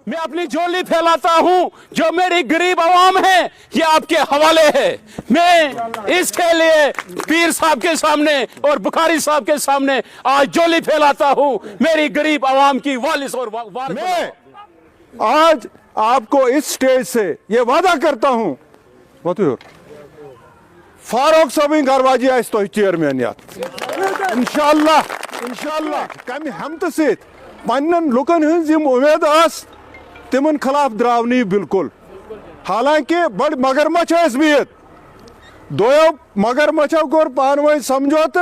मैं अपनी झोली फैलाता हूं, जो मेरी गरीब आवाम है ये आपके हवाले है। मैं इसके लिए पीर साहब के सामने और बुखारी साहब के सामने आज झोली फैलाता हूं, मेरी गरीब आवाम की वालिस और मैं आज आपको इस स्टेज से ये वादा करता हूं, फारूक साहब गरवाजी आस तो चेयरमैन इंशाअल्लाह कम हमत से पन्न लुकन हज उम्मीद आस तिमन खिलाफ द्राव नहीं बिल्कुल। हालांकि बड़ मगरमच्छ बिहत दोयो मगरमच्छो कोर पानवे समझौत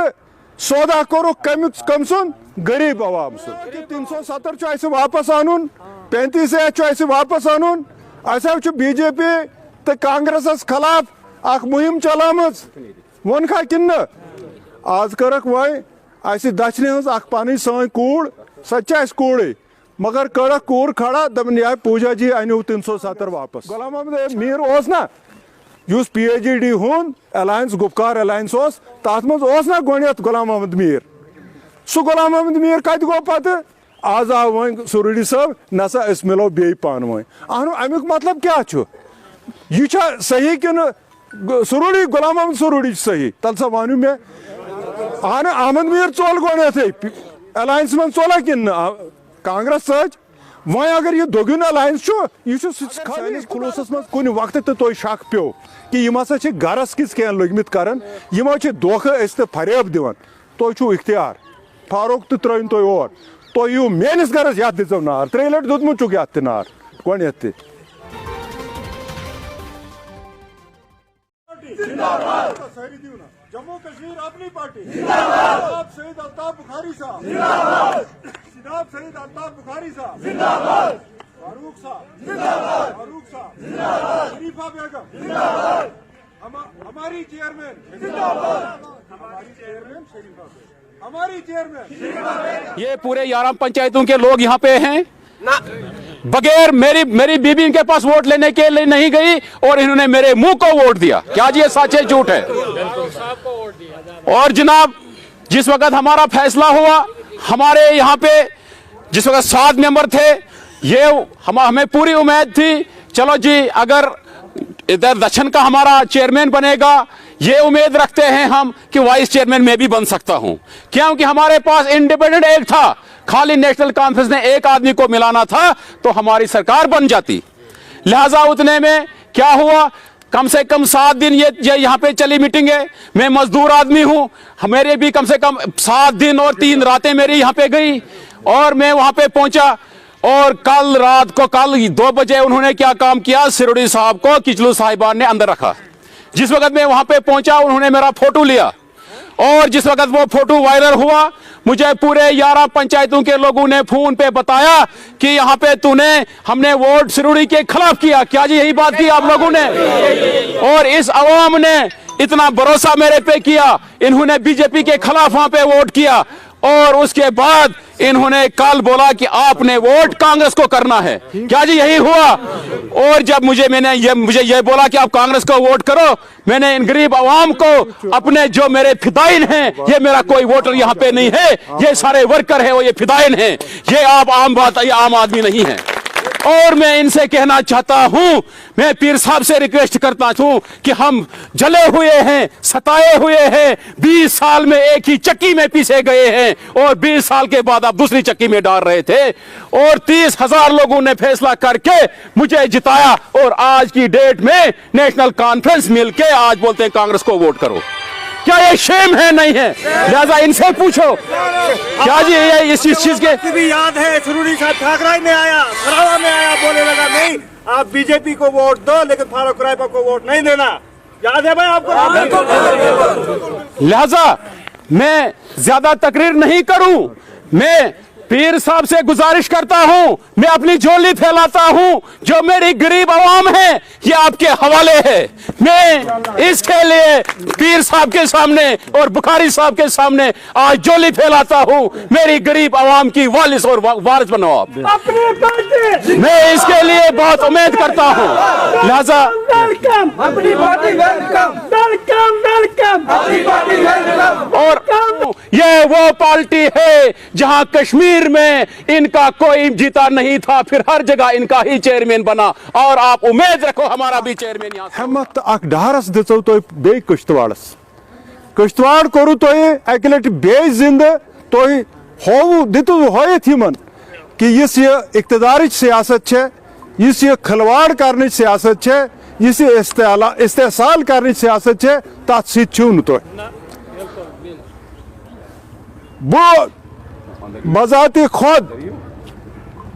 सौदा कोर कम सुन गरीब आवाम सुन 370 वापस आनुन 35 वापस आनुन बीजेपी तो कांग्रेस खिलाफ अख मुहिम चलामज वन खा कि आज करक वह दचने हज पन सन कूड़ सच्चा कूड़े मगर कड़क कूर खड़ा दपन यह पूजा जी अनु 370 वापस। गुलाम अहमद मीर ना युस PhD हुन अलायंस गुपकार अलायंस तथ मज ना गोत गुलाम अहमद मीर सह गुलाम अहमद मीर कत गो पत आज आव वन सुरुडी साहब नसा अस मिलो बे पानवे अमुक मतलब क्या यह सही कि सुरुडी गुलाम अहमद सुरुडी सही तल सा वन मे अहमद मीर चोल गोत अलायंस मन चोला कि कांग्रेस सच वह अगर यह दोगुन अलायंस यह खुलूसस मज कुन वक्त तो तुम शक पे कि यम हसा गरस किस कह लगमित कर धोखा तो फरेब दिवान तुम इख्तियार फारूक तो त्रिन तुम और तुम यू मेनिस गरस ये दिजो नार 3 लट दुदमुत ये नार गोत जम्मू कश्मीर अपनी पार्टी जिंदाबाद शहीद अल्ताफ बुखारी साहब जिंदाबाद शहीद अल्ताफ बुखारी साहब जिंदाबाद फारूक साहब जिंदाबाद शरीफा बेगम जिंदाबाद हमारी चेयरमैन जिंदाबाद हमारी चेयरमैन ये पूरे 11 पंचायतों के लोग यहाँ पे हैं बगैर मेरी बीबी इनके पास वोट लेने के लिए नहीं गई और इन्होंने मेरे मुंह को वोट दिया। क्या जी ये सच है झूठ है? और जनाब जिस वक्त हमारा फैसला हुआ हमारे यहाँ पे जिस वक्त 7 मेंबर थे ये हमें पूरी उम्मीद थी चलो जी अगर इधर दक्षिण का हमारा चेयरमैन बनेगा ये उम्मीद रखते हैं हम कि वाइस चेयरमैन मैं भी बन सकता हूं क्योंकि हमारे पास इंडिपेंडेंट एक था खाली नेशनल कॉन्फ्रेंस ने एक आदमी को मिलाना था तो हमारी सरकार बन जाती। लिहाजा उतने में क्या हुआ कम से कम 7 दिन ये यहाँ पे चली मीटिंग है। मैं मजदूर आदमी हूँ मेरे भी कम से कम 7 दिन और 3 रातें मेरी यहाँ पे गई और मैं वहां पे पहुंचा और कल रात को कल 2 बजे उन्होंने क्या काम किया सिरोड़ी साहब को किचलू साहिबान ने अंदर रखा। जिस वक्त मैं वहां पे पहुंचा उन्होंने मेरा फोटो लिया और जिस वक्त वो फोटो वायरल हुआ मुझे पूरे 11 पंचायतों के लोगों ने फोन पे बताया कि यहाँ पे हमने वोट सिरोड़ी के खिलाफ किया। क्या जी यही बात की आप लोगों ने? और इस अवाम ने इतना भरोसा मेरे पे किया इन्होंने बीजेपी के खिलाफ वहां पे वोट किया और उसके बाद इन्होंने कल बोला कि आपने वोट कांग्रेस को करना है। क्या जी यही हुआ? और जब मुझे ये बोला कि आप कांग्रेस को वोट करो मैंने इन गरीब आवाम को अपने जो मेरे फिदाइन हैं ये मेरा कोई वोटर यहाँ पे नहीं है ये सारे वर्कर है वो ये फिदाइन हैं ये आप आम आदमी नहीं है। और मैं इनसे कहना चाहता हूं मैं पीर साहब से रिक्वेस्ट करता हूं कि हम जले हुए हैं सताए हुए हैं 20 साल में एक ही चक्की में पीसे गए हैं और 20 साल के बाद आप दूसरी चक्की में डाल रहे थे और 30,000 लोगों ने फैसला करके मुझे जिताया और आज की डेट में नेशनल कॉन्फ्रेंस मिलके आज बोलते हैं कांग्रेस को वोट करो। क्या ये शेम है? नहीं है। लिहाजा इनसे पूछो क्या जी ये इस चीज के भी याद है सुरुड़ी साहब ठाकरे में आया सरावा में आया बोले लगा नहीं आप बीजेपी को वोट दो लेकिन फारूक रायबा को वोट नहीं देना। याद है भाई आपको? लिहाजा मैं ज्यादा तकरीर नहीं करूं मैं पीर साहब से गुजारिश करता हूं मैं अपनी झोली फैलाता हूं जो मेरी गरीब आवाम है ये आपके हवाले है। मैं इसके लिए पीर साहब के सामने और बुखारी साहब के सामने आज झोली फैलाता हूं मेरी गरीब आवाम की वालिस और वारिस बनो आप। मैं इसके लिए बहुत उम्मीद करता हूं। लिहाजा اور یہ وہ پارٹی ہے جہاں کشمیر میں ان کا کوئی جیتا نہیں تھا، پھر ہر جگہ ان کا ہی چیئرمین بنا، اور آپ امید رکھو ہمارا بھی چیئرمین یہاں سے۔ ہمت اک ڈہرس دژو تھی بی کشتواڑس، کشتواڑ کورو تھی اکہ لٹہ بی زندہ، تھی دتو ہائت یمن کہ اس یہ اقتدارچ سیاست ہے، اس یہ کھلواڑ کرنچ سیاست ہے، اس یہ استحصال کرنچ سیاست ہے، تات سیت چھو نہ تھی بذات خود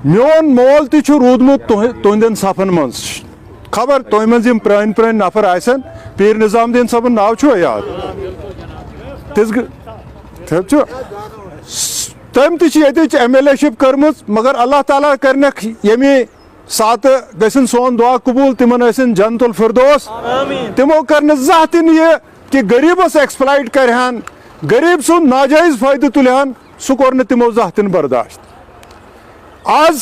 میون مول تہ رودمت تہندین صفن من، خبر تہ مز پران پران نفر آسن، پیر نظام الدین صاحب ناو چھو یاد، تم تہ ایم ایل اے شپ کرمز، مگر اللہ تعالیٰ کرنک یمی سات گھن سون دعا قبول، تمن ٲسِن جنت الفردوس، تمو کر زانٛہہ تہ یہ کہ غریبس ایکسپلائٹ کرہن، غریب سن ناجائز فائدہ تلہن، سہ کور تمو زانٛہہ تہ برداشت۔ آز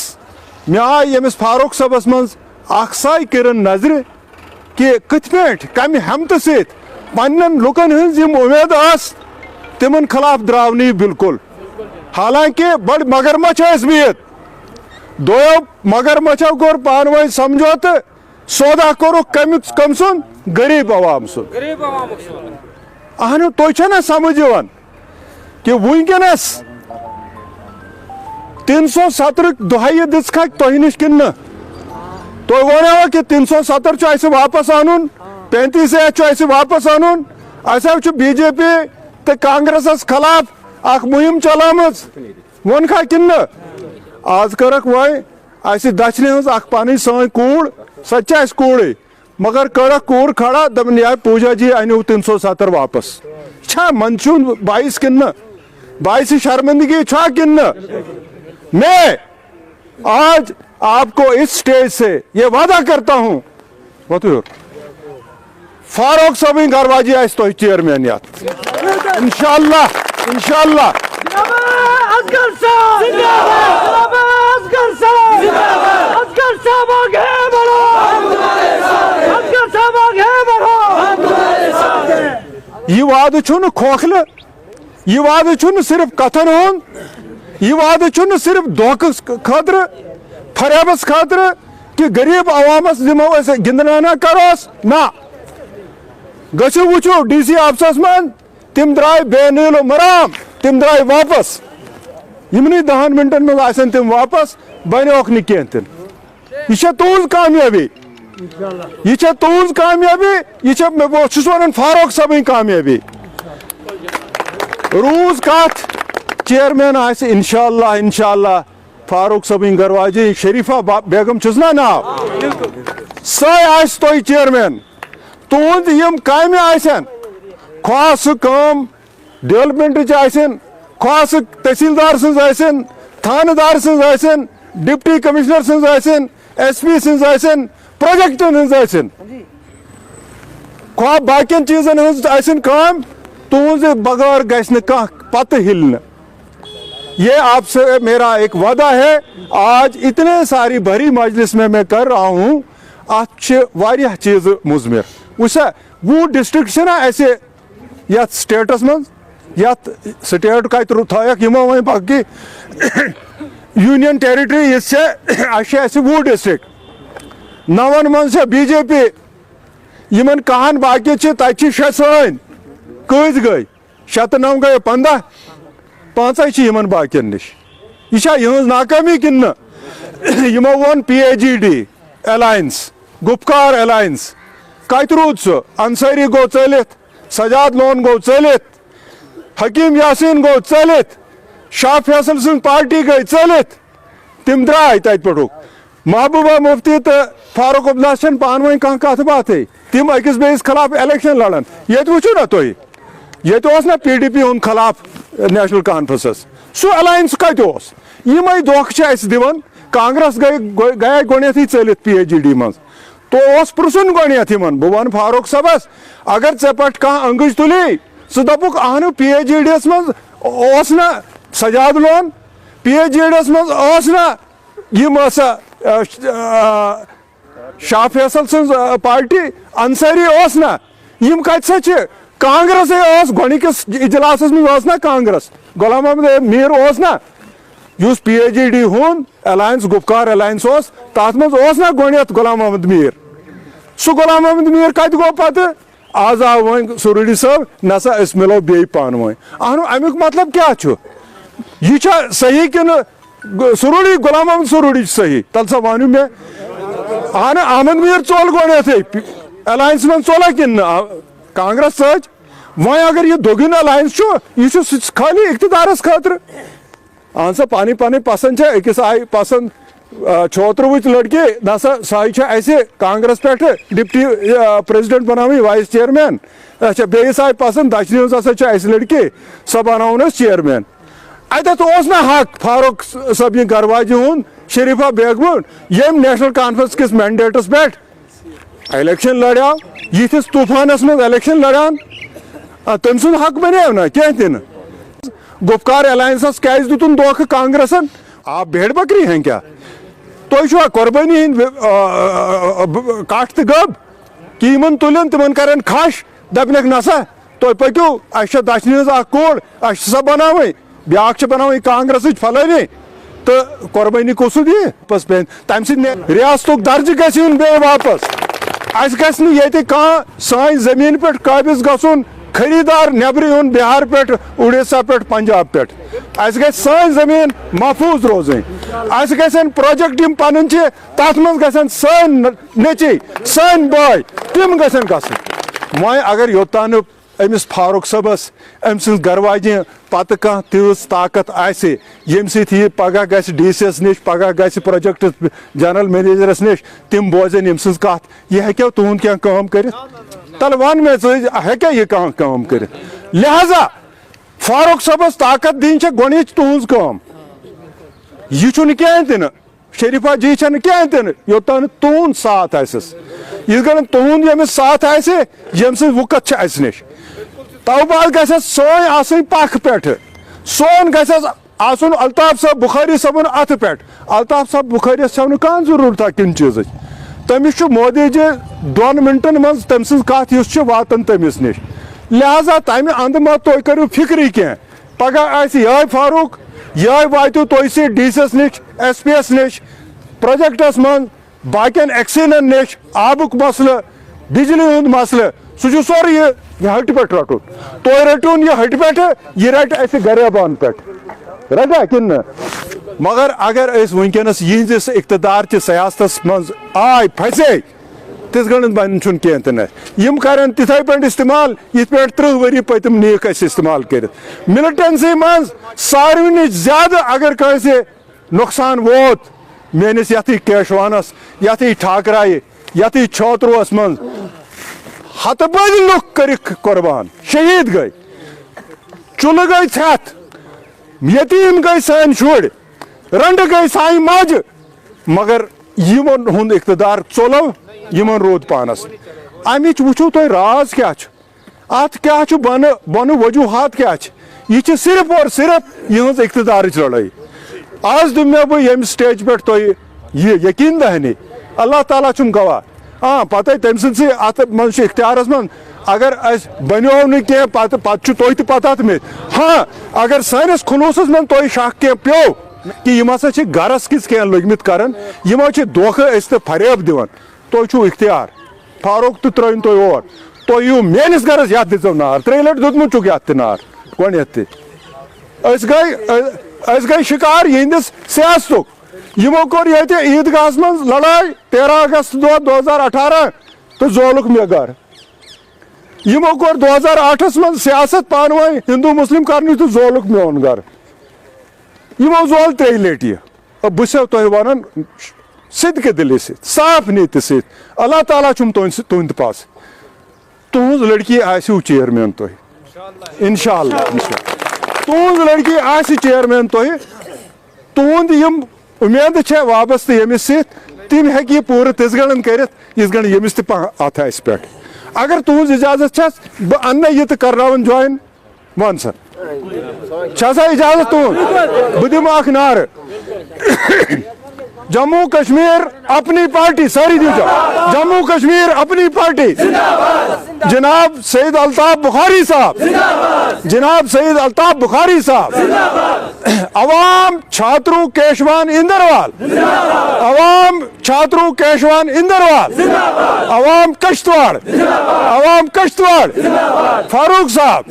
مے آئی یمس فاروق صبس مز اخ سائے کرن نظر کہ کت پٲٹھۍ کمہِ ہمتہٕ سۭتۍ پننٮ۪ن لُکن ہٕنٛز یِم اُمید ٲس تمن خلاف درٛاو نہٕ یہِ بالکل، حالانکہ بڑ مگرمچھ ٲسۍ بِہِتھ، دویو مگرمچھو کوٚر پانہٕ ؤنۍ سمجھوتہٕ، سودا کوٚرُکھ کم سُنٛد؟ غریب عوام سُنٛد۔ اہن تُہۍ چھا نا سمجھ یِوان کہ ونکیٚنس 370 دہائی دِژکھا تۄہہِ نِش کِنہٕ نہٕ؟ تۄہہِ ووٚنوا کہ 370 چھُ اَسہِ واپس اَنُن، 35 چھُ اَسہِ واپس اَنُن، اَسہِ حظ چھُ بی جے پی تہٕ کانگریسس خلاف اکھ مہم چلٲمٕژ، ووٚنکھا کِنہٕ نہٕ؟ آز کٔرٕکھ وۄنۍ اَسہِ دچھنہِ ہٕنٛز اکھ پنٕنۍ سٲنۍ کوٗر، سۄ تہِ چھِ اَسہِ کوٗرٕے، مگر کٔرٕکھ کوٗر کھڑا، دوٚپُن یا پوٗجا جی أنِو 370 واپس۔ چھا منشون باعث کِنہٕ نہٕ؟ باعث شرمندگی چھا کِنہٕ نہٕ؟ میں آج آپ کو اس سٹیج سے یہ وعدہ کرتا ہوں، فاروق صاحب گرواجی آئے تو چیئرمین یات انشاءاللہ انشاءاللہ۔ یہ وعدہ چھُنہٕ کھوکھلہٕ، یہ وعدہ چھُنہٕ صرف کتھن ہُنٛد، یہ وعدہ چھُنہٕ صرف دھوکس خٲطرٕ فریبس خٲطرٕ کہ غریب عوامس دمو أسۍ گندنانا کروس، نہ گژھِو وٕچھِو ڈی سی آفسس من تم درٛاے بے نیل و مرام، تم درٛاے واپس، یمنٕے 10 منٹن منٛز آسن تم واپس، بنیوکھ نہٕ کینٛہہ تہِ۔ یہ چھےٚ تُہنٛز کامیٲبی، یہ چھےٚ تُہنٛز کامیٲبی، یہ چھےٚ بہٕ چھُس ونان فاروق صٲبٕنۍ کامیٲبی۔ روٗز کتھ چیئرمین آسہِ انشاءاللہ انشاءاللہ فاروق صٲبٕنۍ گرواجی، شریفہ بیگم چھُس نا ناو، سۄے آسہِ تۄہہِ چیئرمین۔ تُہنٛد یِم کامہِ آسن، خواہ سُہ کٲم ڈیولپمنٹٕچ آسن، خواہ سُہ تحصیلدار سٕنٛز آسن، تھانہٕ دار سٕنٛز آسن، ڈپٹی کمشنر سٕنٛز آسن، ایس پی سٕنٛز آسن، پروجیکٹن ہٕنٛز آسن، خواہ باقین چیزن ہٕنٛز آسن کٲم، تُہنٛزِ بغٲر گژھِ نہٕ کانٛہہ پتہٕ ہِلنہٕ۔ یہ آپ سے میرا ایک وعدہ ہے۔ آج اتنے ساری بھری مجلس میں کر رہا ہوں، ات چھِ واریاہ چیز مضمر، وچھا وہ ڈسٹرکٹ چھِ نا ایسے یتھ سٹیٹس من، یتھ سٹیٹ کتہِ تھٲیکھ یمو وۄنۍ باقی یونین ٹیریٹری یِژھ چھےٚ، اَسہِ چھِ اَسہِ 20 ڈسٹرکٹ، 9 منٛز چھےٚ بی جے پی، یمن 10 باقی چھِ تتہِ چھِ 6 سٲنۍ، کۭتۍ گٔے؟ 6 تہٕ 9 گٔے 15، 5 چھِ یمن باقین نِش۔ یہ چھا یہنٛز ناکٲمی کِنہٕ نہٕ؟ یمو ووٚن پی اے G D alliance, Gupkar alliance, کتہِ روٗد سُہ؟ انصاری گوٚو ژٔلِتھ، سجاد لون گوٚو ژٔلِتھ، حکیم یاسین گوٚو ژٔلِتھ، شاہ فیصل سٕنٛز پارٹی گٔے ژٔلِتھ، تِم درٛاے تتہِ پٮ۪ٹھُک۔ محبوبہ مفتی تہٕ فاروق عبداللہ چھنہٕ پانہٕ ؤنۍ کانٛہہ کتھ باتھٕے، تِم أکِس بیٚیِس خلاف الیکشن لڑان۔ ییٚتہِ وٕچھِو نا تُہۍ، ییٚتہِ اوس نا پی ڈی پی ہُنٛد خلاف نیشنل کانفرنسس، سُہ الائنس کتہِ اوس؟ یمے دھوکہٕ چھِ اَسہِ دِوان۔ کانگریس گٔے گۄڈنیتھٕے ژٔلِتھ پی ایچ ڈی منٛز، تو اوس پرژھُن گۄڈنیتھ یِمن، بہٕ وَنہٕ فاروق صٲبس اگر ژےٚ پٮ۪ٹھ کانٛہہ انگٕج تُلی، ژٕ دَپُکھ اہنو پی ایچ ڈی یس منٛز اوس نا Sajad Lone, P H D یس منٛز ٲس نا یِم شاہ فیصل سٕنٛز پارٹی، انصاری اوس نا، یم कत सा कांग्रेस गोनिकस इजलास में ना कांग्रेस गुलाम अहमद मीर ना उस PAGD हुन अलायंस गुपकार अलायंस तथ मज ना गोत गुलाम अहमद मीर सह गुलाम अहमद मीर कत गो पत आज आव वो सुरूरी साहब नसा मिलो बे पान वो अमुक मतलब क्या यह सही कि सुरूरी गुलाम अहमद सुरूरी सही तल सा वन मे अहमद मीर चोल गोत अलायंस में चोला कि कांग्रेस सच वह अगर यह दोगुन अलायंस यह खाली इख्तिदारस खतर अहन सा पानी पानी पसंद है अकिस आई पसंद 34 लड़के नसा सही ऐसे कांग्रेस पे डिप्टी प्रेसिडेंट बनावी वाइस चेयरमैन अच्छा बेस आई पसंद दक्षिण हसा लड़के सह बनावन चेयरमैन अत ना हक फारूक सब गरवाजी हूं शरीफा बेगम यम नेशनल कॉन्फ्रेंस किस मैंडेटस पे इलेक्शन लड़ाव यिस तूफानस में इलेक्शन लड़ान तम सुन हक बनो ना कह दिन गुपकार अलायंस क्या दुतन धोख कांग्रेसन आप भेड़ बकरी हैं क्या तुम कुर्बानी कट तो गब कि इन तुलन तिमन कर खश दपनक नसा तुम पकू अ दक्षिण कोड़ अ बनाव ब्या बनाव कांग्रेस फलानी तो कुर्बानी कुस दी वापस पे तम रियासत दर्ज गन बे वापस ये सान जमीन पे काबिज गन खरीदार नबर यून बिहार पे उड़ीसा पे पंजाब पे सान जमीन महफूज रोजन प्रोजेक्ट पन तथ मन सान नची सान बाय तम गन अगर योतान अमिस फारूक सबस अम सज गरवाजी पत कह तीज ताकत यम सह पगह DC निश पगह ग प्रोजेक्ट जनरल मैनेजरस निश तम बोजन यम सज कत यह हेक्या तुहद क्या काम कर तल वन मे हेक्या यह काम कर लिहाजा फारूक सबस ताकत दिन गोच तुहज काम यह कह दिन शरीफा जी कह दिन योतान तुहद साथ यह गन तुहद यमिस साथ यम सज वुकत निश तव बाद सोन पख पे सोन गसन अल्ताफ साहब बुखारी सबन अथ पे अल्ताफ साहब बुखारी कह जरूरत किन चीज तमिस मोदी जी 2 मिनटन मज तम सज कत वातन तमिस निश लिहाजा तमि अंद मत तुम करू फिक्री कह पगह यह फारूक यह वातु तुम DCS निश SPS निश प्रोजेक्टस मन बाकियन एक्सीन निश आबुक मसल बिजली हुंद मसल सह सोर यह हट पे रटुन तुम रटून यह हट पे यह रट गरीबान पे रटा कि मगर अगर वनकस यहस इख्तदार च सियासत मज आय फसे तिस गण बन कह तम कर तिथे पे इस्तेमाल ये पे 30 वरी पतम नीक इस्तेमाल कर मिलिटेंसी मज सारे नश ज्यादा अगर कंसे नुकसान वोत मेनिस यथ केशवानस यथ ठाकराय यथ छोत्रुस मज हत बद लुक कर कुर्बान शहीद गई चुल गई छत यतीम गई सान शुर रंड गई सान मज मगर यमन हुंद इख्तदार चलो यमन रोद पानस अमिच वुचो तुम राज क्या अत क्या बन वजूहत क्या यह सिर्फ और सिर्फ यहज इख्तदार लड़ाई आज दुम मे बह यम स्टेज पे तुम यह यकीन दहनी अल्लाह ताला चुम गवाह हाँ पता तम सी अत मन इख्तियारस मन अगर बनो नह पत तुम पता में हाँ अगर सानिस खुलूस मन तुम शक कह प्यो कि यम हसा गरस किस कह लगमित कर धोख तो फरेब दिवान तुम इख्तियार फारूक तो त्रिन तुम और तुम यू मेनिस गरस ये दिजो नार 3 लट दुतमुत ये नार गोत गई शिकार यहंदिस सियासत यमो कोर ये ईदगाह मज लड़ाई 13 अगस्त 2018 तो जोलुक मे घर यमो कोर 2008 मज सियासत पानव हिंदू मुस्लिम कर तो जोलुक मोन घर यमो जोल 3 लट यह बह तुम वन सिद के दिल साफ नीत अल्लाह ताला चुम तुंद पास तुज लड़की आसू चेयरमैन तुम इंशाअल्लाह तुज लड़की आस चेयरमैन तुंद यम उम्मीद है वाबस्त यमिस तम हे पूरे तिस गण कर यमिस अथ पे अगर तुज इजाजत बह अन्न यह कर ज्वाइन वन सर इजाजत तुज बह दिम नार जम्मू कश्मीर अपनी पार्टी सारी दी जाओ, जम्मू कश्मीर अपनी पार्टी, जनाब सईद अल्ताफ बुखारी साहब, जनाब सईद अल्ताफ बुखारी साहब, अवाम छात्रू केशवान इंदरवाल, अवाम छात्रू केशवान इंदरवाल, अवाम कश्तवाड़, अवाम कश्तवाड़, फारूक साहब,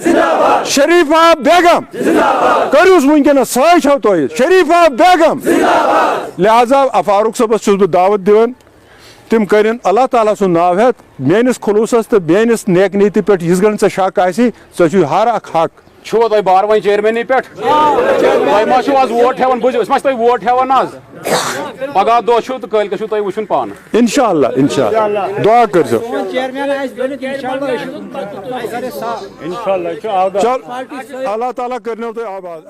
शरीफा बेगम करूस वुनकस सह छो तो शरीफा बेगम, लिहाजा फारूक सबस छुस बह दावत दिवन तिम करिन अल्लाह ताला सुन नाव हेत मेनिस खुलूसस तो मेनिस नेक नीति पे यस गन से शक आसी सो छु हर अख हक छो तय बारवाई चेयरमैन पे तय मा छु आज वोट हेवन बुझ मा तय वोट हेवन आज पगह दो छु तो कल कछु तय वुछुन पान इंशाअल्लाह इंशाअल्लाह दुआ करजो इंशाल्लाह चल अल्लाह ताला करने तो आबाद